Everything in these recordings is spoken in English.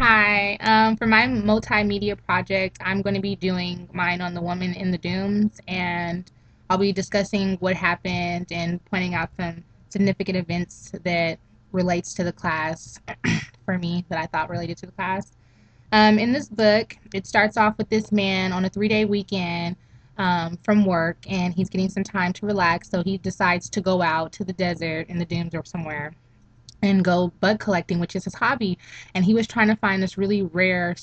Hi. For my multimedia project, I'm going to be doing mine on the woman in the Dooms, and I'll be discussing what happened and pointing out some significant events that relates to the class for me that I thought related to the class. In this book, it starts off with this man on a 3-day weekend from work, and he's getting some time to relax, so he decides to go out to the desert in the Dooms or somewhere and go bug collecting, which is his hobby. And he was trying to find this really rare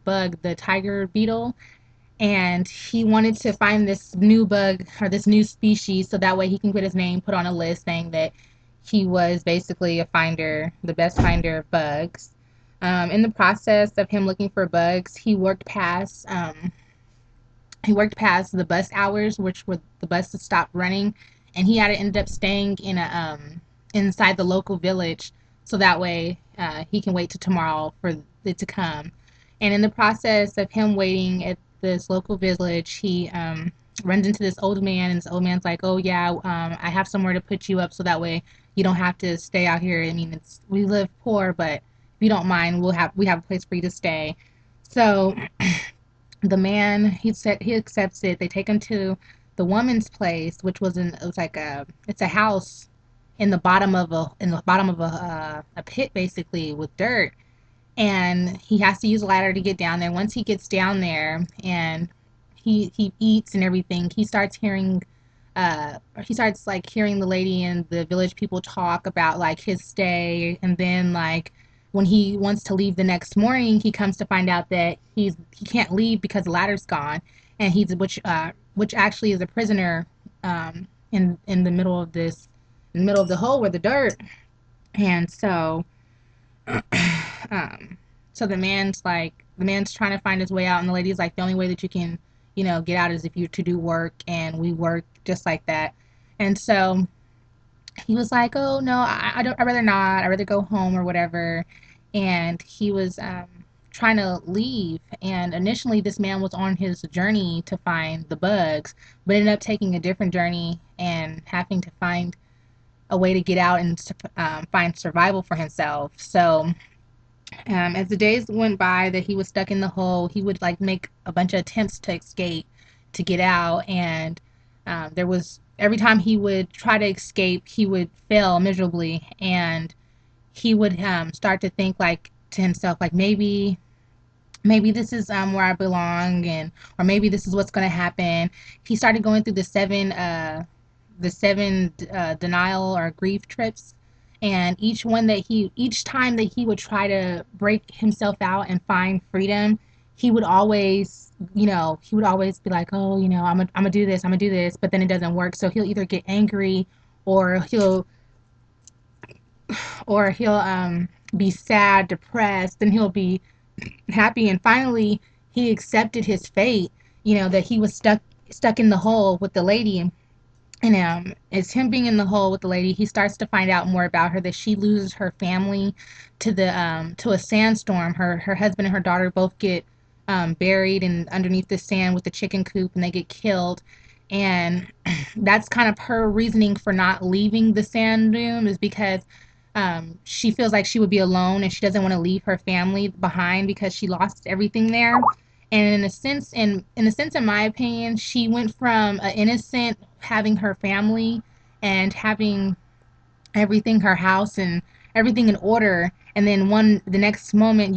bug, the tiger beetle. And he wanted to find this new bug or this new species so that way he can get his name put on a list saying that he was basically a finder, the best finder of bugs. In the process of him looking for bugs, he worked past the bus hours, which were the buses stopped running, and he had to end up staying in a inside the local village, so that way he can wait till tomorrow for it to come. And in the process of him waiting at this local village, he runs into this old man, and this old man's like, "Oh yeah, I have somewhere to put you up, so that way you don't have to stay out here. I mean, we live poor, but if you don't mind, we have a place for you to stay." So the man he accepts it. They take him to the woman's place, which it was like it's a house in the bottom of a pit basically with dirt, and he has to use a ladder to get down there. Once he gets down there and he eats and everything, he starts like hearing the lady and the village people talk about like his stay, and then like when he wants to leave the next morning, he comes to find out that he can't leave because the ladder's gone, and he's which actually is a prisoner in the middle of the hole where the dirt. And um so the man's trying to find his way out, and the lady's like, the only way that you can get out is if you to do work, and we work just like that. And so he was like, "Oh no, I'd rather not. I'd rather go home or whatever." And he was trying to leave. And initially, this man was on his journey to find the bugs, but ended up taking a different journey and having to find a way to get out and find survival for himself. So as the days went by that he was stuck in the hole, he would like make a bunch of attempts to escape, to get out, and there was every time he would try to escape, he would fail miserably, and he would start to think like to himself like maybe this is where I belong, and or maybe this is what's going to happen. He started going through the seven denial or grief trips, and each time that he would try to break himself out and find freedom, he would always be like, "Oh, I'm gonna do this, I'm gonna do this," but then it doesn't work. So he'll either get angry, or he'll be sad, depressed, then he'll be happy, and finally he accepted his fate, that he was stuck in the hole with the lady. And as him being in the hole with the lady, he starts to find out more about her, that she loses her family to a sandstorm. Her husband and her daughter both get buried and underneath the sand with the chicken coop, and they get killed. And that's kind of her reasoning for not leaving the sand dune, is because she feels like she would be alone, and she doesn't want to leave her family behind because she lost everything there. And in a sense, in my opinion, she went from an innocent having her family and having everything, her house and everything in order, and then the next moment,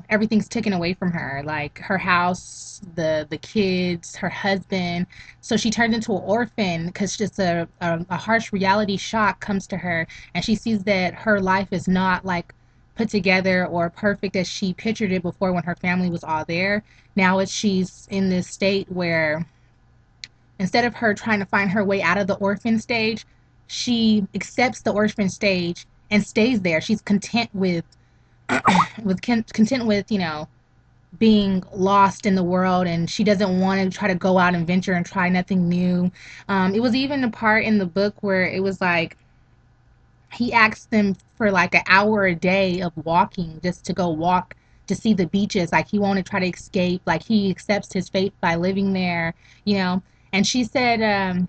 everything's taken away from her, like her house, the kids, her husband. So she turned into an orphan because just a harsh reality shock comes to her, and she sees that her life is not like put together or perfect as she pictured it before when her family was all there. Now she's in this state where instead of her trying to find her way out of the orphan stage, she accepts the orphan stage and stays there. She's content with being lost in the world, and she doesn't want to try to go out and venture and try nothing new. It was even a part in the book where it was like he asked them for like an hour a day of walking, just to go walk to see the beaches. Like he wanted to try to escape. Like he accepts his fate by living there, you know. And she said,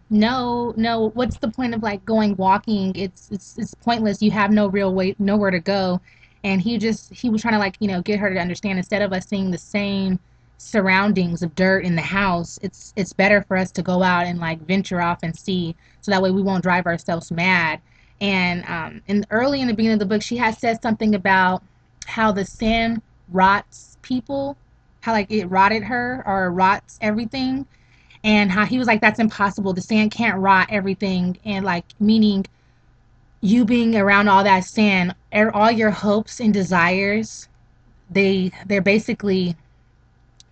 "No, no. What's the point of like going walking? It's pointless. You have no real way, nowhere to go." And he was trying to, like, get her to understand, instead of us seeing the same surroundings of dirt in the house, it's better for us to go out and, like, venture off and see, so that way we won't drive ourselves mad. And early in the beginning of the book, she had said something about how the sin rots people, how, like, it rotted her, or rots everything, and how he was like, that's impossible. The sand can't rot everything, and, like, meaning you being around all that sand, all your hopes and desires, they're basically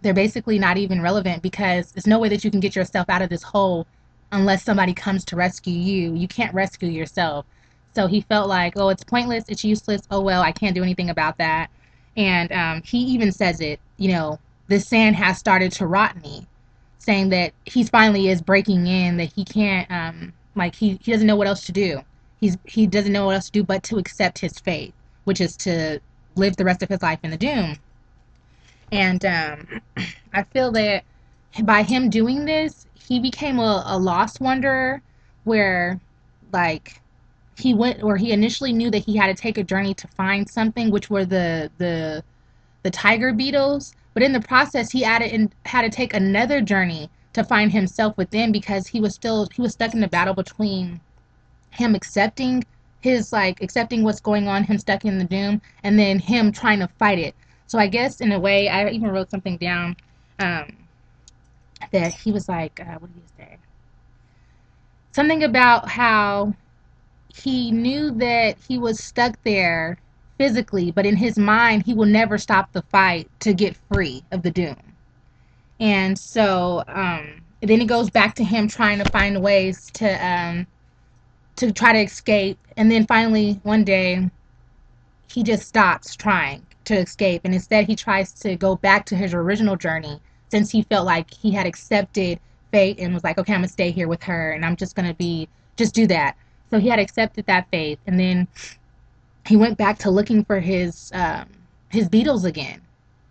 not even relevant, because there's no way that you can get yourself out of this hole unless somebody comes to rescue you. You can't rescue yourself. So he felt like, oh, it's pointless, it's useless, oh well, I can't do anything about that. And he even says it, the sand has started to rot me, saying that he finally is breaking in, that he can't, like, he doesn't know what else to do. He doesn't know what else to do but to accept his fate, which is to live the rest of his life in the doom. And I feel that by him doing this, he became a lost wanderer, where, like, he went, or he initially knew that he had to take a journey to find something, which were the tiger beetles. But in the process, he added and had to take another journey to find himself within, because he was stuck in the battle between him accepting what's going on, him stuck in the doom, and then him trying to fight it. So I guess, in a way, I even wrote something down, um, that he was like, what did he say? Something about how he knew that he was stuck there physically, but in his mind, he will never stop the fight to get free of the doom. And so, then it goes back to him trying to find ways to try to escape. And then finally, one day, he just stops trying to escape, and instead he tries to go back to his original journey, since he felt like he had accepted fate and was like, okay, I'm gonna stay here with her, and I'm just gonna just do that. So he had accepted that fate, and then he went back to looking for his beetles again,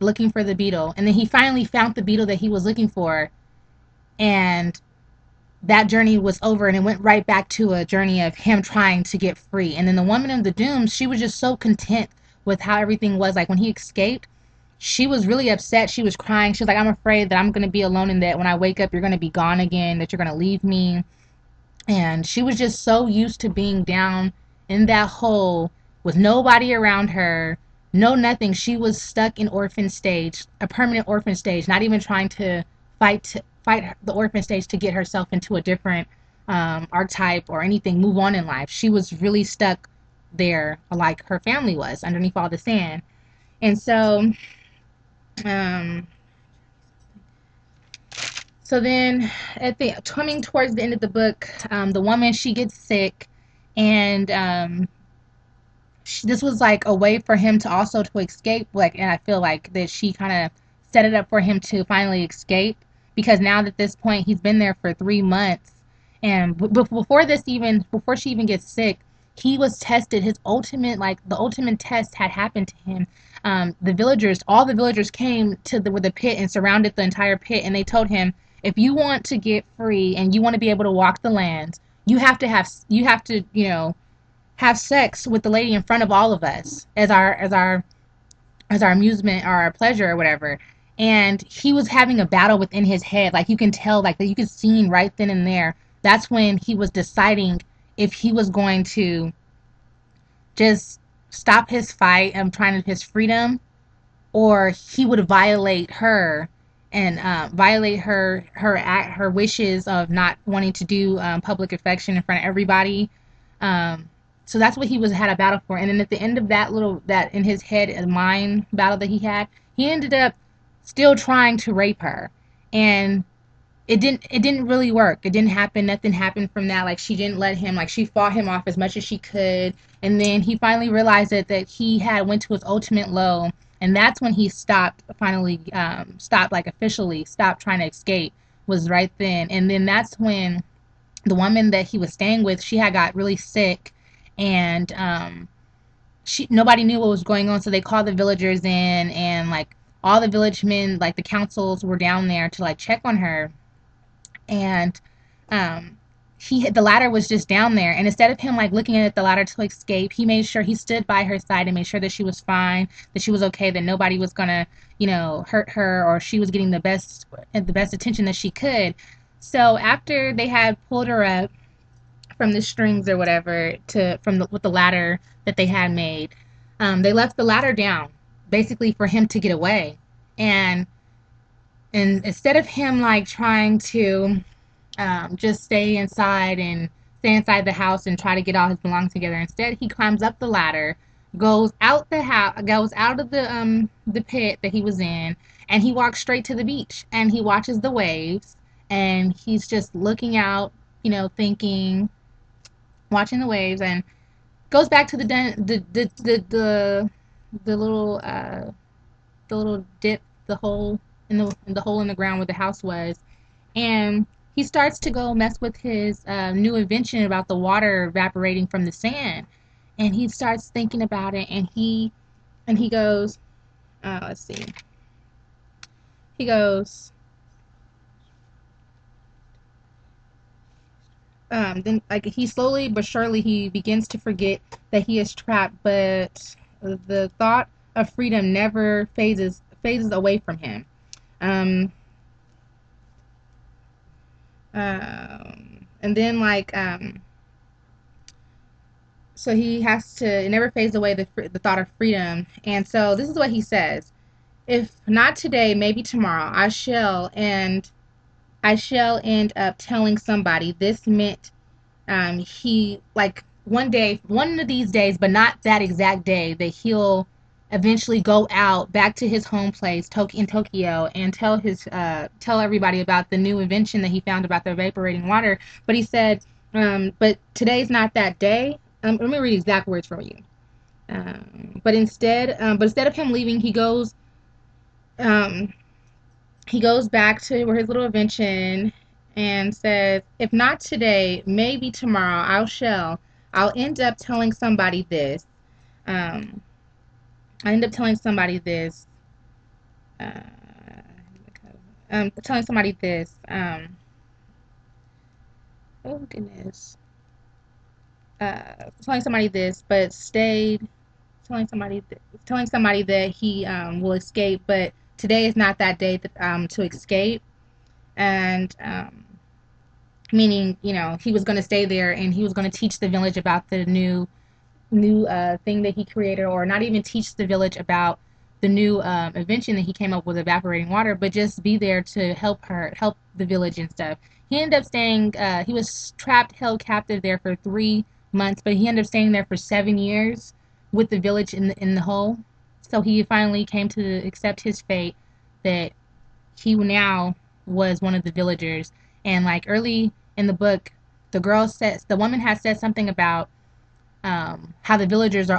looking for the beetle, and then he finally found the beetle that he was looking for, and that journey was over, and it went right back to a journey of him trying to get free. And then the woman of the doom, she was just so content with how everything was. Like, when he escaped, she was really upset. She was crying. She was like, I'm afraid that I'm going to be alone, and that when I wake up, you're going to be gone again, that you're going to leave me. And she was just so used to being down in that hole with nobody around her, no nothing. She was stuck in orphan stage, a permanent orphan stage, not even trying to fight the orphan stage to get herself into a different archetype or anything, move on in life. She was really stuck there, like her family was, underneath all the sand. And so, um, then, coming towards the end of the book, the woman, she gets sick, and this was like a way for him to also to escape. Like, and I feel like that she kind of set it up for him to finally escape, because now at this point he's been there for 3 months, and before she even gets sick, he was tested. His ultimate, like, the ultimate test had happened to him. All the villagers came to with the pit and surrounded the entire pit, and they told him, if you want to get free and you want to be able to walk the lands, you have to, have sex with the lady in front of all of us, as our amusement or our pleasure or whatever. And he was having a battle within his head. Like, you can tell, like, that you could see right then and there. That's when he was deciding if he was going to just stop his fight and trying to his freedom, or he would violate her, and violate her wishes of not wanting to do public affection in front of everybody. So that's what he had a battle for. And then at the end of that in his head and mind battle that he ended up still trying to rape her. And it didn't really work. It didn't happen. Nothing happened from that. Like, she didn't let him, like, she fought him off as much as she could. And then he finally realized that he had went to his ultimate low. And that's when he stopped, like, officially stopped trying to escape, was right then. And then that's when the woman that he was staying with, she had got really sick, and nobody knew what was going on, so they called the villagers in, and, like, all the village men, like the councils, were down there to, like, check on her. And the ladder was just down there, and instead of him like looking at the ladder to escape, he made sure he stood by her side and made sure that she was fine, that she was okay, that nobody was gonna, hurt her, or she was getting the best attention that she could. So after they had pulled her up from the strings or whatever to from the with the ladder that they had made, they left the ladder down basically for him to get away, and instead of him like trying to just stay inside the house and try to get all his belongings together. Instead, he climbs up the ladder, goes out of the pit that he was in, and he walks straight to the beach. And he watches the waves, and he's just looking out, thinking, watching the waves, and goes back to the little dip, the hole in the hole in the ground where the house was, and he starts to go mess with his new invention about the water evaporating from the sand, and he starts thinking about it, and he goes, let's see, he goes, then like he slowly but surely he begins to forget that he is trapped, but the thought of freedom never phases away from him. Um, and then so he has to, it never fades away, the thought of freedom. And so this is what he says: if not today, maybe tomorrow, I shall end up telling somebody this meant, he like one of these days, but not that exact day, that he'll eventually go out back to his home place in Tokyo and tell everybody about the new invention that he found about the evaporating water. But he said, but today's not that day. Let me read the exact words for you. But instead of him leaving, um, he goes back to where his little invention, and says, if not today, maybe tomorrow, I'll end up telling somebody this. Um, I end up telling somebody this. Uh, telling somebody this. Oh goodness. Telling somebody this, but stayed. Telling somebody that he will escape, but today is not that day to escape, and meaning, he was going to stay there, and he was going to teach the village about the new thing that he created, or not even teach the village about the new invention that he came up with, evaporating water, but just be there to help the village and stuff. He ended up staying. He was held captive there for 3 months, but he ended up staying there for 7 years with the village in the whole. So he finally came to accept his fate, that he now was one of the villagers. And like early in the book, the woman has said something about how the villagers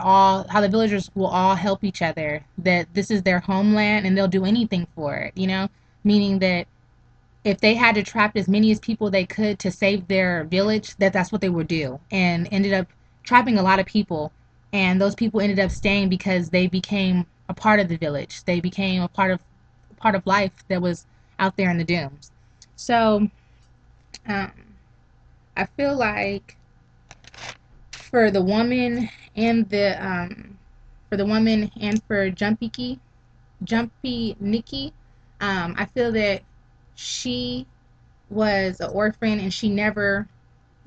will all help each other, that this is their homeland and they'll do anything for it, meaning that if they had to trap as many as people they could to save their village, that's what they would do, and ended up trapping a lot of people. And those people ended up staying because they became a part of the village. They became a part of life that was out there in the dunes. So um, I feel like for the woman and for Jumpy Nikki, I feel that she was an orphan, and she never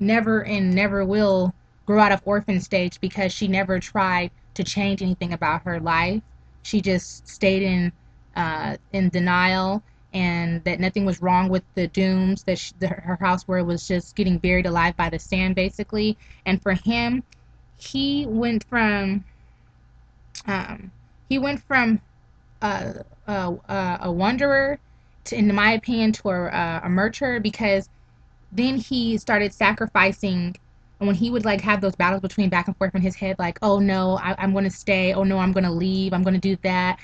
will grow out of orphan stage, because she never tried to change anything about her life. She just stayed in denial, and that nothing was wrong with the dooms, her house, where it was just getting buried alive by the sand, basically. And for him, he went from um, he went from a wanderer to, in my opinion, to a murderer, because then he started sacrificing. And when he would like have those battles between back and forth in his head, like, oh no, I'm going to stay, oh no, I'm going to leave, I'm going to do that,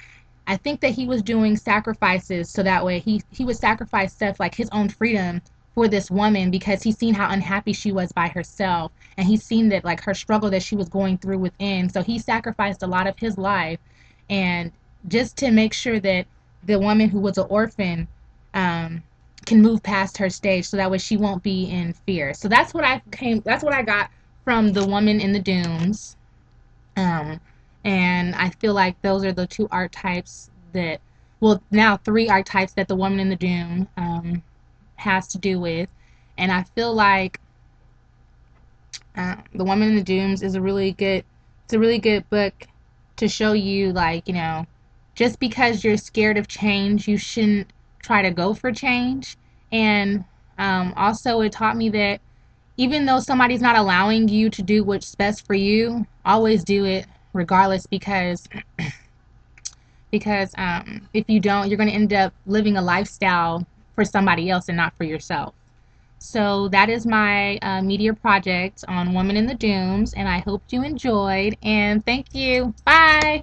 I think that he was doing sacrifices, so that way he would sacrifice stuff like his own freedom for this woman, because he's seen how unhappy she was by herself, and he's seen that like her struggle that she was going through within. So he sacrificed a lot of his life, and just to make sure that the woman who was an orphan, um, can move past her stage, so that way she won't be in fear. So that's what I got from The Woman in the Dunes. Um, and I feel like those are the two archetypes that, well, now three archetypes that The Woman in the Dune has to do with. And I feel like The Woman in the Dunes is it's a really good book to show you, like, just because you're scared of change, you shouldn't try to go for change. And also, it taught me that even though somebody's not allowing you to do what's best for you, always do it regardless, because if you don't, you're going to end up living a lifestyle for somebody else and not for yourself. So that is my media project on Woman in the Dunes, and I hope you enjoyed. And thank you. Bye.